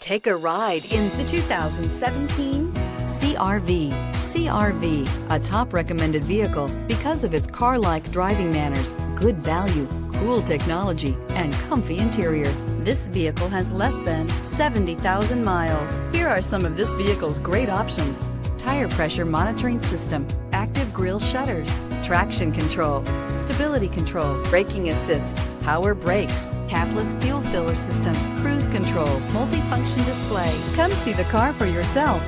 Take a ride in the 2017 CR-V. CR-V, a top recommended vehicle because of its car-like driving manners, good value, cool technology, and comfy interior. This vehicle has less than 70,000 miles. Here are some of this vehicle's great options: tire pressure monitoring system, active grille shutters, traction control, stability control, braking assist, power brakes, capless fuel filler system, cruise control, multifunction display. Come see the car for yourself.